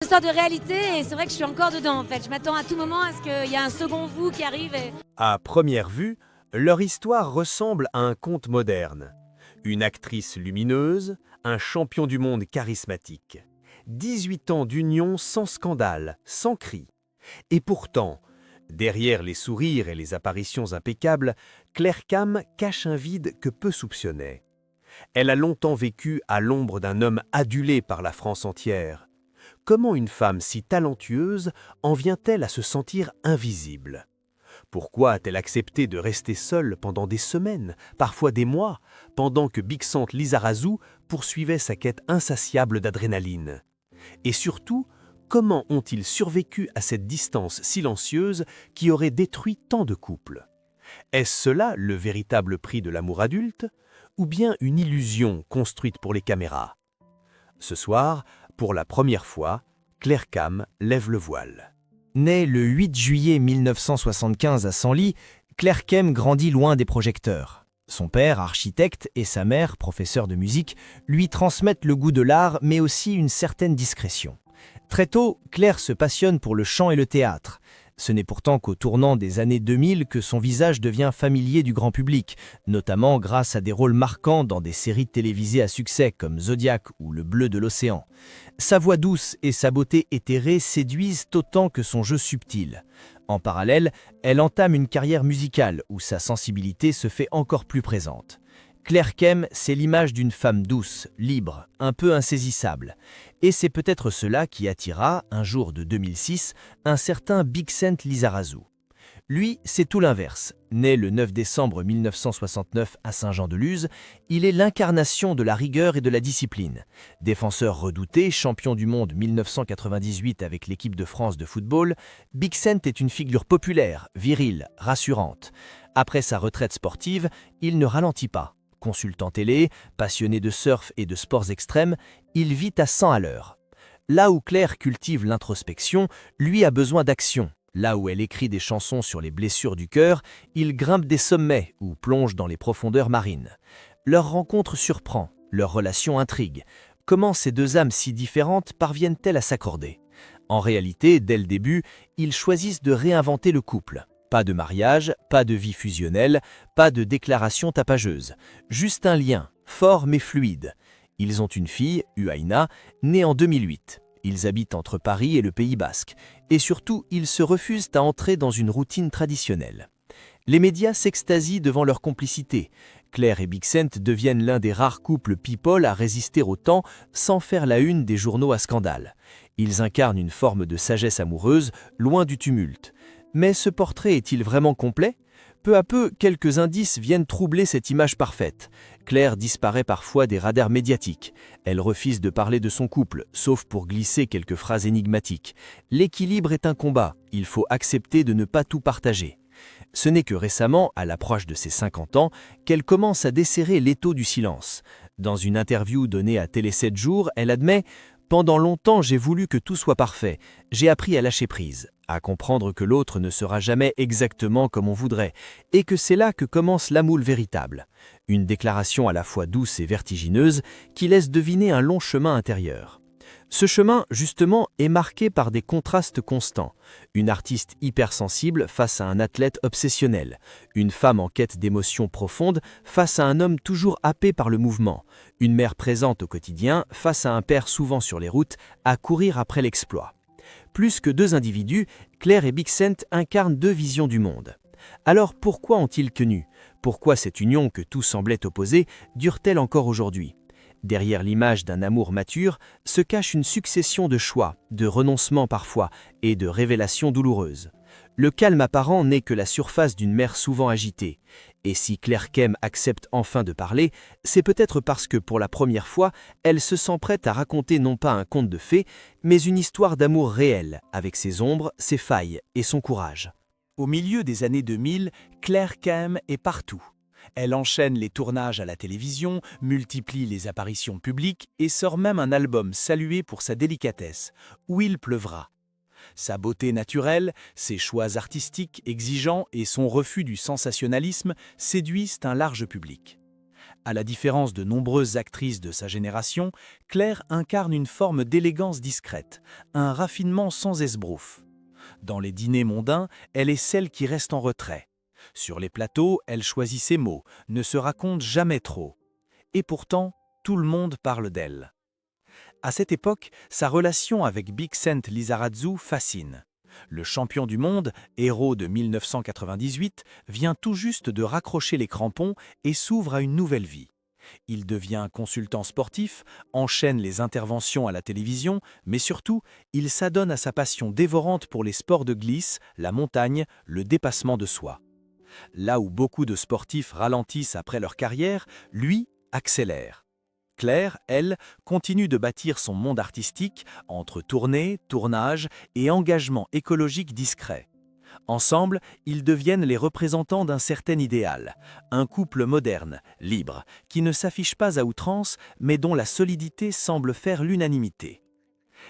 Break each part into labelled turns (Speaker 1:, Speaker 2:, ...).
Speaker 1: Une histoire de réalité et c'est vrai que je suis encore dedans en fait. Je m'attends à tout moment à ce qu'il y ait un second vous qui arrive.
Speaker 2: À première vue, leur histoire ressemble à un conte moderne. Une actrice lumineuse, un champion du monde charismatique. 18 ans d'union sans scandale, sans cri. Et pourtant, derrière les sourires et les apparitions impeccables, Claire Kam cache un vide que peu soupçonnait. Elle a longtemps vécu à l'ombre d'un homme adulé par la France entière. Comment une femme si talentueuse en vient-elle à se sentir invisible ? Pourquoi a-t-elle accepté de rester seule pendant des semaines, parfois des mois, pendant que Bixente Lizarazu poursuivait sa quête insatiable d'adrénaline ? Et surtout, comment ont-ils survécu à cette distance silencieuse qui aurait détruit tant de couples ? Est-ce cela le véritable prix de l'amour adulte, ou bien une illusion construite pour les caméras ? Ce soir, pour la première fois, Claire Kam lève le voile.
Speaker 3: Née le 8 juillet 1975 à Senlis, Claire Kam grandit loin des projecteurs. Son père, architecte, et sa mère, professeure de musique, lui transmettent le goût de l'art, mais aussi une certaine discrétion. Très tôt, Claire se passionne pour le chant et le théâtre. Ce n'est pourtant qu'au tournant des années 2000 que son visage devient familier du grand public, notamment grâce à des rôles marquants dans des séries télévisées à succès comme Zodiac ou Le Bleu de l'Océan. Sa voix douce et sa beauté éthérée séduisent autant que son jeu subtil. En parallèle, elle entame une carrière musicale où sa sensibilité se fait encore plus présente. Claire Kam, c'est l'image d'une femme douce, libre, un peu insaisissable. Et c'est peut-être cela qui attira, un jour de 2006, un certain Bixente Lizarazu. Lui, c'est tout l'inverse. Né le 9 décembre 1969 à Saint-Jean-de-Luz, il est l'incarnation de la rigueur et de la discipline. Défenseur redouté, champion du monde 1998 avec l'équipe de France de football, Bixente est une figure populaire, virile, rassurante. Après sa retraite sportive, il ne ralentit pas. Consultant télé, passionné de surf et de sports extrêmes, il vit à 100 à l'heure. Là où Claire cultive l'introspection, lui a besoin d'action. Là où elle écrit des chansons sur les blessures du cœur, il grimpe des sommets ou plonge dans les profondeurs marines. Leur rencontre surprend, leur relation intrigue. Comment ces deux âmes si différentes parviennent-elles à s'accorder ? En réalité, dès le début, ils choisissent de réinventer le couple. Pas de mariage, pas de vie fusionnelle, pas de déclaration tapageuse. Juste un lien, fort mais fluide. Ils ont une fille, Uaina, née en 2008. Ils habitent entre Paris et le Pays Basque. Et surtout, ils se refusent à entrer dans une routine traditionnelle. Les médias s'extasient devant leur complicité. Claire et Bixente deviennent l'un des rares couples people à résister au temps sans faire la une des journaux à scandale. Ils incarnent une forme de sagesse amoureuse, loin du tumulte. Mais ce portrait est-il vraiment complet ? Peu à peu, quelques indices viennent troubler cette image parfaite. Claire disparaît parfois des radars médiatiques. Elle refuse de parler de son couple, sauf pour glisser quelques phrases énigmatiques. L'équilibre est un combat, il faut accepter de ne pas tout partager. Ce n'est que récemment, à l'approche de ses 50 ans, qu'elle commence à desserrer l'étau du silence. Dans une interview donnée à Télé 7 jours, elle admet « Pendant longtemps, j'ai voulu que tout soit parfait. J'ai appris à lâcher prise, à comprendre que l'autre ne sera jamais exactement comme on voudrait, et que c'est là que commence l'amour véritable. » Une déclaration à la fois douce et vertigineuse qui laisse deviner un long chemin intérieur. Ce chemin, justement, est marqué par des contrastes constants. Une artiste hypersensible face à un athlète obsessionnel. Une femme en quête d'émotions profondes face à un homme toujours happé par le mouvement. Une mère présente au quotidien face à un père souvent sur les routes à courir après l'exploit. Plus que deux individus, Claire et Bixente incarnent deux visions du monde. Alors pourquoi ont-ils tenu ? Pourquoi cette union que tout semblait opposer dure-t-elle encore aujourd'hui ? Derrière l'image d'un amour mature se cache une succession de choix, de renoncements parfois, et de révélations douloureuses. Le calme apparent n'est que la surface d'une mer souvent agitée. Et si Claire Kam accepte enfin de parler, c'est peut-être parce que pour la première fois, elle se sent prête à raconter non pas un conte de fées, mais une histoire d'amour réel, avec ses ombres, ses failles et son courage.
Speaker 4: Au milieu des années 2000, Claire Kam est partout. Elle enchaîne les tournages à la télévision, multiplie les apparitions publiques et sort même un album salué pour sa délicatesse, Où il pleuvra. Sa beauté naturelle, ses choix artistiques exigeants et son refus du sensationnalisme séduisent un large public. À la différence de nombreuses actrices de sa génération, Claire incarne une forme d'élégance discrète, un raffinement sans esbrouffe. Dans les dîners mondains, elle est celle qui reste en retrait. Sur les plateaux, elle choisit ses mots, ne se raconte jamais trop. Et pourtant, tout le monde parle d'elle. À cette époque, sa relation avec Bixent Lizarazu fascine. Le champion du monde, héros de 1998, vient tout juste de raccrocher les crampons et s'ouvre à une nouvelle vie. Il devient consultant sportif, enchaîne les interventions à la télévision, mais surtout, il s'adonne à sa passion dévorante pour les sports de glisse, la montagne, le dépassement de soi. Là où beaucoup de sportifs ralentissent après leur carrière, lui accélère. Claire, elle, continue de bâtir son monde artistique entre tournées, tournages et engagement écologique discret. Ensemble, ils deviennent les représentants d'un certain idéal, un couple moderne, libre, qui ne s'affiche pas à outrance, mais dont la solidité semble faire l'unanimité.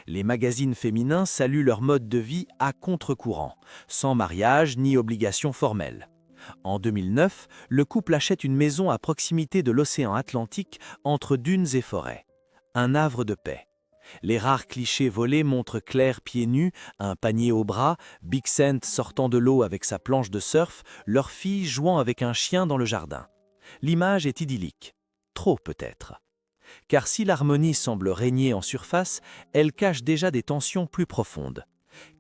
Speaker 4: Les magazines féminins saluent leur mode de vie à contre-courant, sans mariage ni obligation formelle. En 2009, le couple achète une maison à proximité de l'océan Atlantique entre dunes et forêts. Un havre de paix. Les rares clichés volés montrent Claire pieds nus, un panier au bras, Bixent sortant de l'eau avec sa planche de surf, leur fille jouant avec un chien dans le jardin. L'image est idyllique. Trop peut-être. Car si l'harmonie semble régner en surface, elle cache déjà des tensions plus profondes.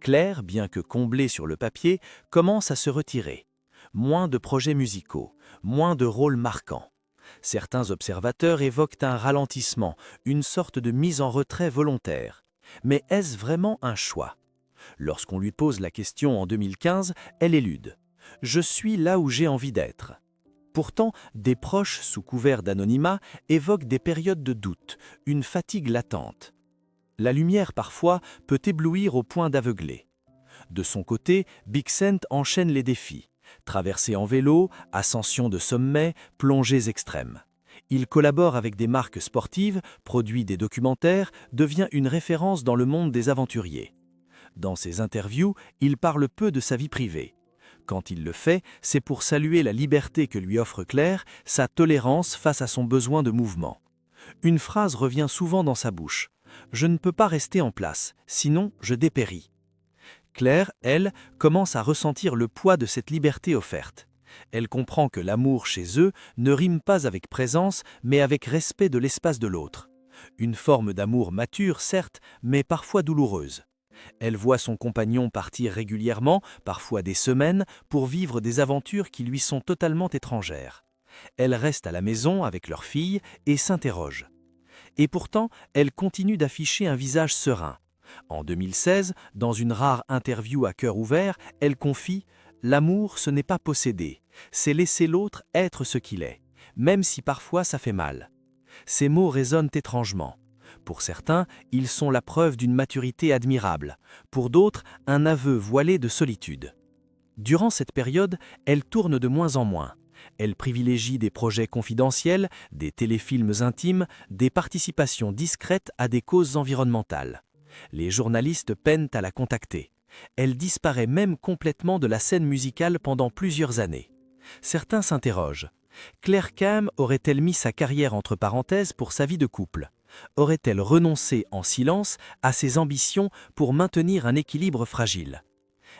Speaker 4: Claire, bien que comblée sur le papier, commence à se retirer. Moins de projets musicaux, moins de rôles marquants. Certains observateurs évoquent un ralentissement, une sorte de mise en retrait volontaire. Mais est-ce vraiment un choix? Lorsqu'on lui pose la question en 2015, elle élude. « Je suis là où j'ai envie d'être ». Pourtant, des proches, sous couvert d'anonymat, évoquent des périodes de doute, une fatigue latente. La lumière, parfois, peut éblouir au point d'aveugler. De son côté, Bixent enchaîne les défis. Traversées en vélo, ascension de sommets, plongées extrêmes. Il collabore avec des marques sportives, produit des documentaires, devient une référence dans le monde des aventuriers. Dans ses interviews, il parle peu de sa vie privée. Quand il le fait, c'est pour saluer la liberté que lui offre Claire, sa tolérance face à son besoin de mouvement. Une phrase revient souvent dans sa bouche. « Je ne peux pas rester en place, sinon je dépéris ». Claire, elle, commence à ressentir le poids de cette liberté offerte. Elle comprend que l'amour chez eux ne rime pas avec présence, mais avec respect de l'espace de l'autre. Une forme d'amour mature, certes, mais parfois douloureuse. Elle voit son compagnon partir régulièrement, parfois des semaines, pour vivre des aventures qui lui sont totalement étrangères. Elle reste à la maison avec leur fille et s'interroge. Et pourtant, elle continue d'afficher un visage serein. En 2016, dans une rare interview à cœur ouvert, elle confie « L'amour, ce n'est pas posséder, c'est laisser l'autre être ce qu'il est, même si parfois ça fait mal. » Ces mots résonnent étrangement. Pour certains, ils sont la preuve d'une maturité admirable. Pour d'autres, un aveu voilé de solitude. Durant cette période, elle tourne de moins en moins. Elle privilégie des projets confidentiels, des téléfilms intimes, des participations discrètes à des causes environnementales. Les journalistes peinent à la contacter. Elle disparaît même complètement de la scène musicale pendant plusieurs années. Certains s'interrogent. Claire Kam aurait-elle mis sa carrière entre parenthèses pour sa vie de couple? Aurait-elle renoncé en silence à ses ambitions pour maintenir un équilibre fragile?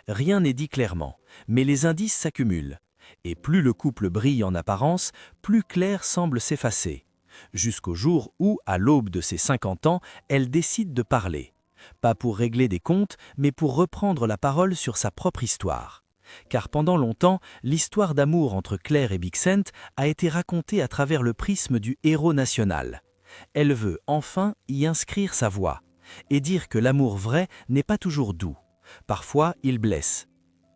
Speaker 4: Rien n'est dit clairement, mais les indices s'accumulent. Et plus le couple brille en apparence, plus Claire semble s'effacer. Jusqu'au jour où, à l'aube de ses 50 ans, elle décide de parler. Pas pour régler des comptes, mais pour reprendre la parole sur sa propre histoire. Car pendant longtemps, l'histoire d'amour entre Claire et Bixent a été racontée à travers le prisme du héros national. Elle veut enfin y inscrire sa voix, et dire que l'amour vrai n'est pas toujours doux. Parfois, il blesse.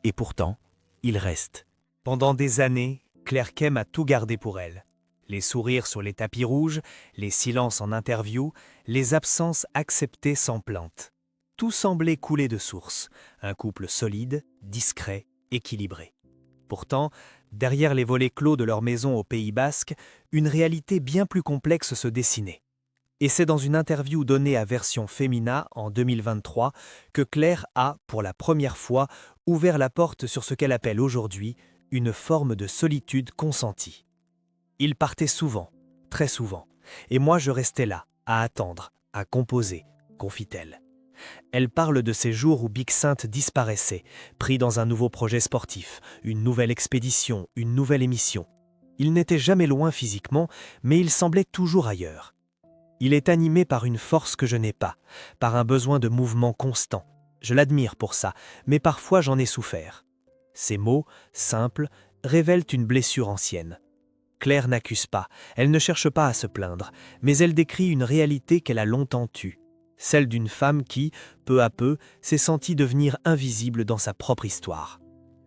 Speaker 4: Et pourtant, il reste.
Speaker 3: Pendant des années, Claire Kam a tout gardé pour elle. Les sourires sur les tapis rouges, les silences en interview, les absences acceptées sans plainte. Tout semblait couler de source, un couple solide, discret, équilibré. Pourtant, derrière les volets clos de leur maison au Pays Basque, une réalité bien plus complexe se dessinait. Et c'est dans une interview donnée à Version Femina en 2023 que Claire a, pour la première fois, ouvert la porte sur ce qu'elle appelle aujourd'hui une forme de solitude consentie. Il partait souvent, très souvent. Et moi, je restais là, à attendre, à composer, confie-t-elle. Elle parle de ces jours où Big Saint disparaissait, pris dans un nouveau projet sportif, une nouvelle expédition, une nouvelle émission. Il n'était jamais loin physiquement, mais il semblait toujours ailleurs. Il est animé par une force que je n'ai pas, par un besoin de mouvement constant. Je l'admire pour ça, mais parfois j'en ai souffert. Ces mots, simples, révèlent une blessure ancienne. Claire n'accuse pas, elle ne cherche pas à se plaindre, mais elle décrit une réalité qu'elle a longtemps tue. Celle d'une femme qui, peu à peu, s'est sentie devenir invisible dans sa propre histoire.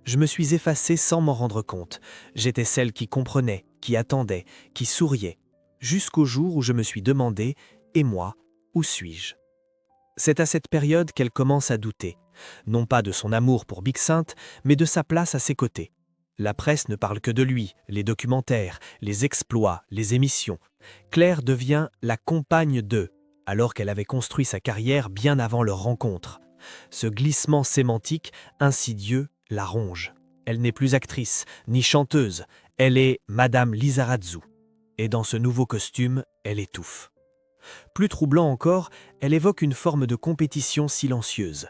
Speaker 3: Je me suis effacé sans m'en rendre compte. J'étais celle qui comprenait, qui attendait, qui souriait, jusqu'au jour où je me suis demandé « Et moi, où suis-je » C'est à cette période qu'elle commence à douter, non pas de son amour pour Big Saint, mais de sa place à ses côtés. La presse ne parle que de lui, les documentaires, les exploits, les émissions. Claire devient la compagne d'eux, alors qu'elle avait construit sa carrière bien avant leur rencontre. Ce glissement sémantique, insidieux, la ronge. Elle n'est plus actrice, ni chanteuse, elle est Madame Lizarazu. Et dans ce nouveau costume, elle étouffe. Plus troublant encore, elle évoque une forme de compétition silencieuse.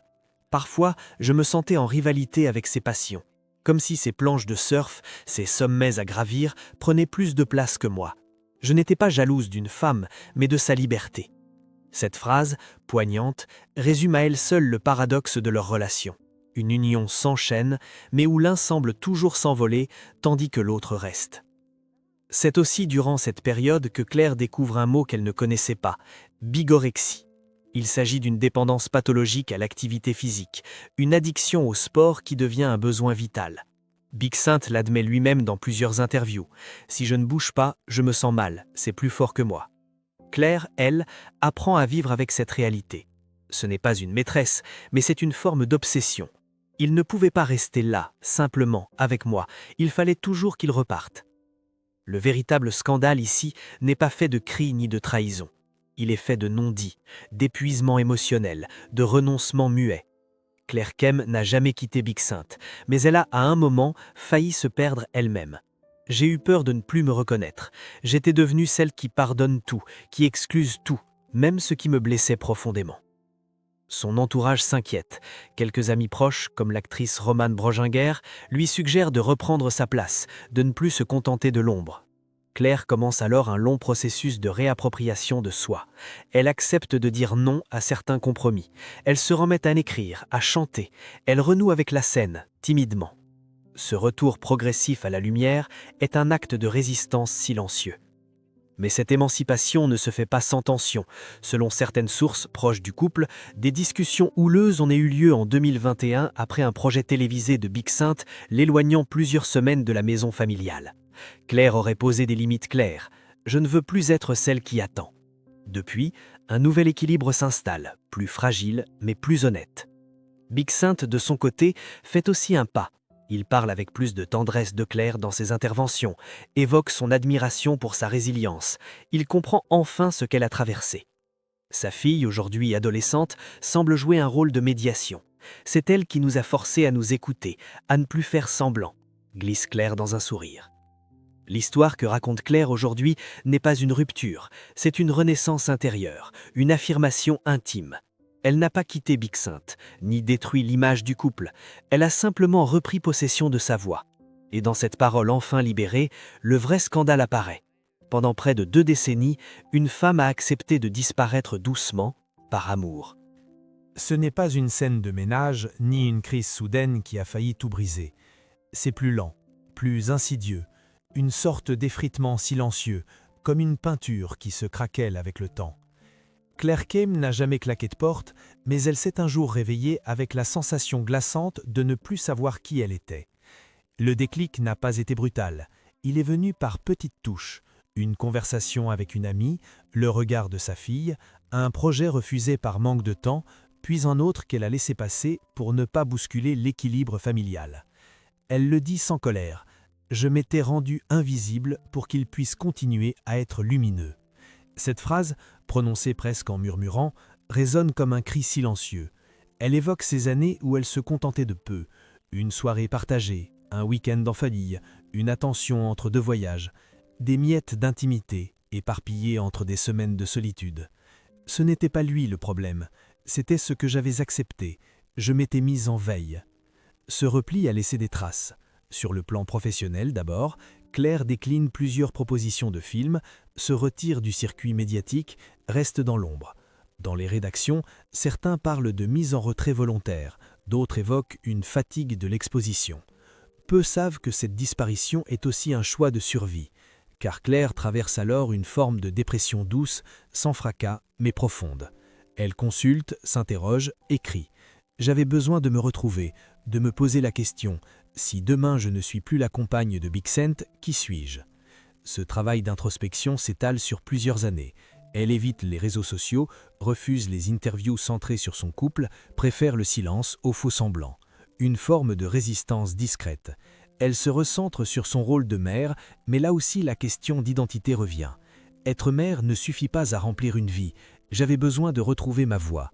Speaker 3: Parfois, je me sentais en rivalité avec ses passions, comme si ses planches de surf, ses sommets à gravir, prenaient plus de place que moi. Je n'étais pas jalouse d'une femme, mais de sa liberté. Cette phrase, poignante, résume à elle seule le paradoxe de leur relation. Une union sans chaîne, mais où l'un semble toujours s'envoler, tandis que l'autre reste. C'est aussi durant cette période que Claire découvre un mot qu'elle ne connaissait pas, bigorexie. Il s'agit d'une dépendance pathologique à l'activité physique, une addiction au sport qui devient un besoin vital. Big Saint l'admet lui-même dans plusieurs interviews. « Si je ne bouge pas, je me sens mal, c'est plus fort que moi ». Claire, elle, apprend à vivre avec cette réalité. Ce n'est pas une maîtresse, mais c'est une forme d'obsession. Il ne pouvait pas rester là, simplement, avec moi. Il fallait toujours qu'il reparte. Le véritable scandale ici n'est pas fait de cris ni de trahison. Il est fait de non-dits, d'épuisement émotionnel, de renoncement muet. Claire Kem n'a jamais quitté Big Saint, mais elle a à un moment failli se perdre elle-même. J'ai eu peur de ne plus me reconnaître. J'étais devenue celle qui pardonne tout, qui excuse tout, même ce qui me blessait profondément. Son entourage s'inquiète. Quelques amis proches, comme l'actrice Romane Broginger, lui suggèrent de reprendre sa place, de ne plus se contenter de l'ombre. Claire commence alors un long processus de réappropriation de soi. Elle accepte de dire non à certains compromis. Elle se remet à écrire, à chanter. Elle renoue avec la scène, timidement. Ce retour progressif à la lumière est un acte de résistance silencieux. Mais cette émancipation ne se fait pas sans tension. Selon certaines sources proches du couple, des discussions houleuses ont eu lieu en 2021 après un projet télévisé de Big Saint l'éloignant plusieurs semaines de la maison familiale. Claire aurait posé des limites claires. « Je ne veux plus être celle qui attend ». Depuis, un nouvel équilibre s'installe, plus fragile mais plus honnête. Big Saint, de son côté, fait aussi un pas. Il parle avec plus de tendresse de Claire dans ses interventions, évoque son admiration pour sa résilience. Il comprend enfin ce qu'elle a traversé. Sa fille, aujourd'hui adolescente, semble jouer un rôle de médiation. C'est elle qui nous a forcés à nous écouter, à ne plus faire semblant, glisse Claire dans un sourire. L'histoire que raconte Claire aujourd'hui n'est pas une rupture, c'est une renaissance intérieure, une affirmation intime. Elle n'a pas quitté Big Saint, ni détruit l'image du couple. Elle a simplement repris possession de sa voix. Et dans cette parole enfin libérée, le vrai scandale apparaît. Pendant près de 2 décennies, une femme a accepté de disparaître doucement, par amour.
Speaker 5: Ce n'est pas une scène de ménage, ni une crise soudaine qui a failli tout briser. C'est plus lent, plus insidieux, une sorte d'effritement silencieux, comme une peinture qui se craquelle avec le temps. Claire Kem n'a jamais claqué de porte, mais elle s'est un jour réveillée avec la sensation glaçante de ne plus savoir qui elle était. Le déclic n'a pas été brutal, il est venu par petites touches. Une conversation avec une amie, le regard de sa fille, un projet refusé par manque de temps, puis un autre qu'elle a laissé passer pour ne pas bousculer l'équilibre familial. Elle le dit sans colère. « Je m'étais rendu invisible pour qu'il puisse continuer à être lumineux ». Cette phrase, prononcée presque en murmurant, résonne comme un cri silencieux. Elle évoque ces années où elle se contentait de peu. Une soirée partagée, un week-end en famille, une attention entre 2 voyages, des miettes d'intimité éparpillé entre des semaines de solitude. Ce n'était pas lui le problème, c'était ce que j'avais accepté. Je m'étais mise en veille. Ce repli a laissé des traces. Sur le plan professionnel d'abord, Claire décline plusieurs propositions de films, se retire du circuit médiatique, reste dans l'ombre. Dans les rédactions, certains parlent de mise en retrait volontaire, d'autres évoquent une fatigue de l'exposition. Peu savent que cette disparition est aussi un choix de survie, car Claire traverse alors une forme de dépression douce, sans fracas, mais profonde. Elle consulte, s'interroge, écrit. J'avais besoin de me retrouver, de me poser la question, si demain je ne suis plus la compagne de Bixent, qui suis-je? Ce travail d'introspection s'étale sur plusieurs années. Elle évite les réseaux sociaux, refuse les interviews centrées sur son couple, préfère le silence au faux-semblant. Une forme de résistance discrète. Elle se recentre sur son rôle de mère, mais là aussi la question d'identité revient. Être mère ne suffit pas à remplir une vie. J'avais besoin de retrouver ma voix.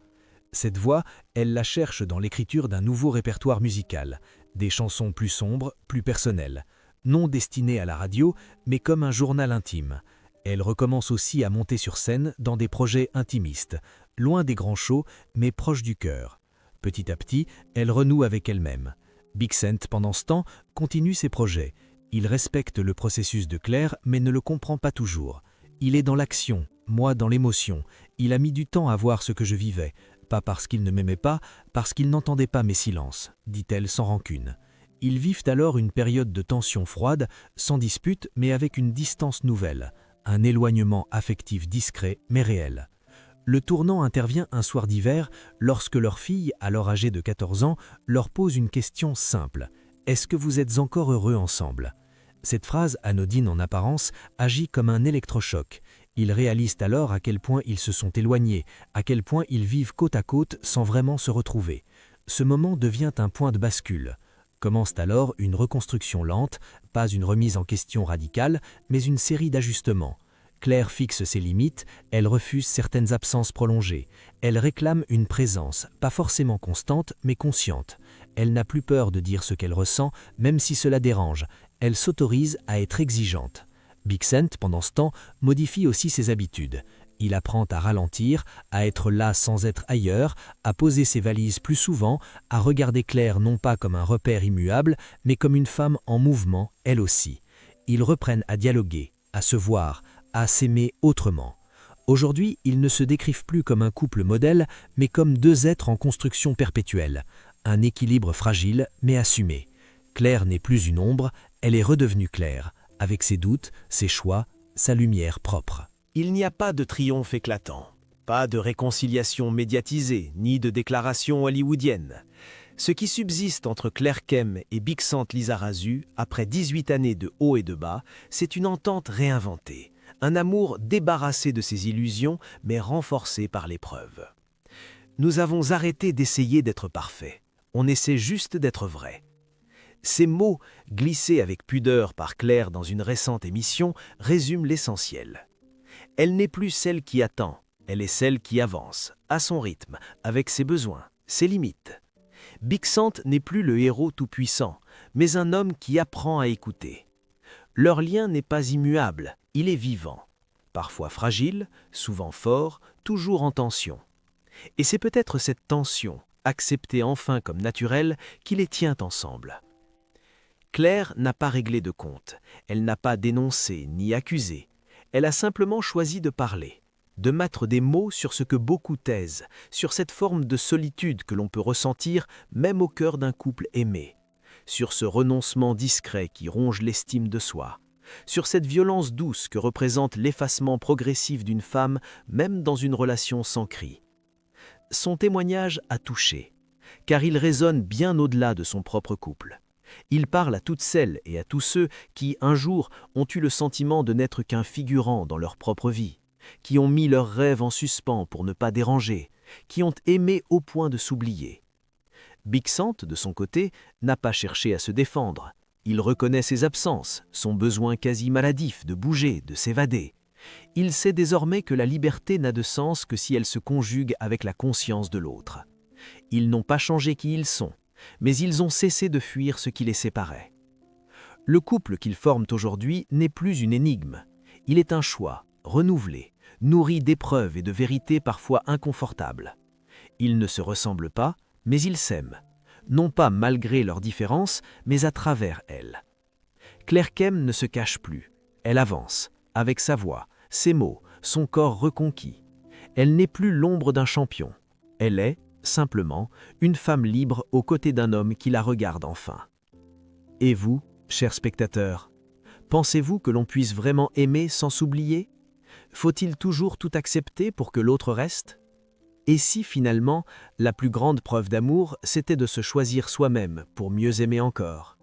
Speaker 5: Cette voix, elle la cherche dans l'écriture d'un nouveau répertoire musical. Des chansons plus sombres, plus personnelles. Non destinées à la radio, mais comme un journal intime. Elle recommence aussi à monter sur scène dans des projets intimistes, loin des grands shows, mais proches du cœur. Petit à petit, elle renoue avec elle-même. Bixent, pendant ce temps, continue ses projets. Il respecte le processus de Claire, mais ne le comprend pas toujours. Il est dans l'action, moi dans l'émotion. Il a mis du temps à voir ce que je vivais. Pas parce qu'il ne m'aimait pas, parce qu'il n'entendait pas mes silences, dit-elle sans rancune. Ils vivent alors une période de tension froide, sans dispute, mais avec une distance nouvelle. Un éloignement affectif discret, mais réel. Le tournant intervient un soir d'hiver, lorsque leur fille, alors âgée de 14 ans, leur pose une question simple. « Est-ce que vous êtes encore heureux ensemble ?» Cette phrase, anodine en apparence, agit comme un électrochoc. Ils réalisent alors à quel point ils se sont éloignés, à quel point ils vivent côte à côte sans vraiment se retrouver. Ce moment devient un point de bascule. Commence alors une reconstruction lente, pas une remise en question radicale, mais une série d'ajustements. Claire fixe ses limites, elle refuse certaines absences prolongées. Elle réclame une présence, pas forcément constante, mais consciente. Elle n'a plus peur de dire ce qu'elle ressent, même si cela dérange. Elle s'autorise à être exigeante. Bixent, pendant ce temps, modifie aussi ses habitudes. Il apprend à ralentir, à être là sans être ailleurs, à poser ses valises plus souvent, à regarder Claire non pas comme un repère immuable, mais comme une femme en mouvement, elle aussi. Ils reprennent à dialoguer, à se voir, à s'aimer autrement. Aujourd'hui, ils ne se décrivent plus comme un couple modèle, mais comme deux êtres en construction perpétuelle. Un équilibre fragile, mais assumé. Claire n'est plus une ombre, elle est redevenue Claire, avec ses doutes, ses choix, sa lumière propre.
Speaker 3: Il n'y a pas de triomphe éclatant, pas de réconciliation médiatisée, ni de déclaration hollywoodienne. Ce qui subsiste entre Claire Kem et Bixent Lizarazu, après 18 années de haut et de bas, c'est une entente réinventée, un amour débarrassé de ses illusions, mais renforcé par l'épreuve. Nous avons arrêté d'essayer d'être parfaits, on essaie juste d'être vrai. Ces mots, glissés avec pudeur par Claire dans une récente émission, résument l'essentiel. Elle n'est plus celle qui attend, elle est celle qui avance, à son rythme, avec ses besoins, ses limites. Bixent n'est plus le héros tout-puissant, mais un homme qui apprend à écouter. Leur lien n'est pas immuable, il est vivant. Parfois fragile, souvent fort, toujours en tension. Et c'est peut-être cette tension, acceptée enfin comme naturelle, qui les tient ensemble. Claire n'a pas réglé de compte, elle n'a pas dénoncé ni accusé. Elle a simplement choisi de parler, de mettre des mots sur ce que beaucoup taisent, sur cette forme de solitude que l'on peut ressentir même au cœur d'un couple aimé, sur ce renoncement discret qui ronge l'estime de soi, sur cette violence douce que représente l'effacement progressif d'une femme même dans une relation sans cri. Son témoignage a touché, car il résonne bien au-delà de son propre couple. Il parle à toutes celles et à tous ceux qui, un jour, ont eu le sentiment de n'être qu'un figurant dans leur propre vie, qui ont mis leurs rêves en suspens pour ne pas déranger, qui ont aimé au point de s'oublier. Bixent, de son côté, n'a pas cherché à se défendre. Il reconnaît ses absences, son besoin quasi maladif de bouger, de s'évader. Il sait désormais que la liberté n'a de sens que si elle se conjugue avec la conscience de l'autre. Ils n'ont pas changé qui ils sont, mais ils ont cessé de fuir ce qui les séparait. Le couple qu'ils forment aujourd'hui n'est plus une énigme. Il est un choix, renouvelée, nourrie d'épreuves et de vérités parfois inconfortables. Ils ne se ressemblent pas, mais ils s'aiment, non pas malgré leurs différences, mais à travers elles. Claire Kem ne se cache plus, elle avance, avec sa voix, ses mots, son corps reconquis. Elle n'est plus l'ombre d'un champion, elle est, simplement, une femme libre aux côtés d'un homme qui la regarde enfin. Et vous, chers spectateurs, pensez-vous que l'on puisse vraiment aimer sans s'oublier? Faut-il toujours tout accepter pour que l'autre reste? Et si finalement, la plus grande preuve d'amour, c'était de se choisir soi-même pour mieux aimer encore?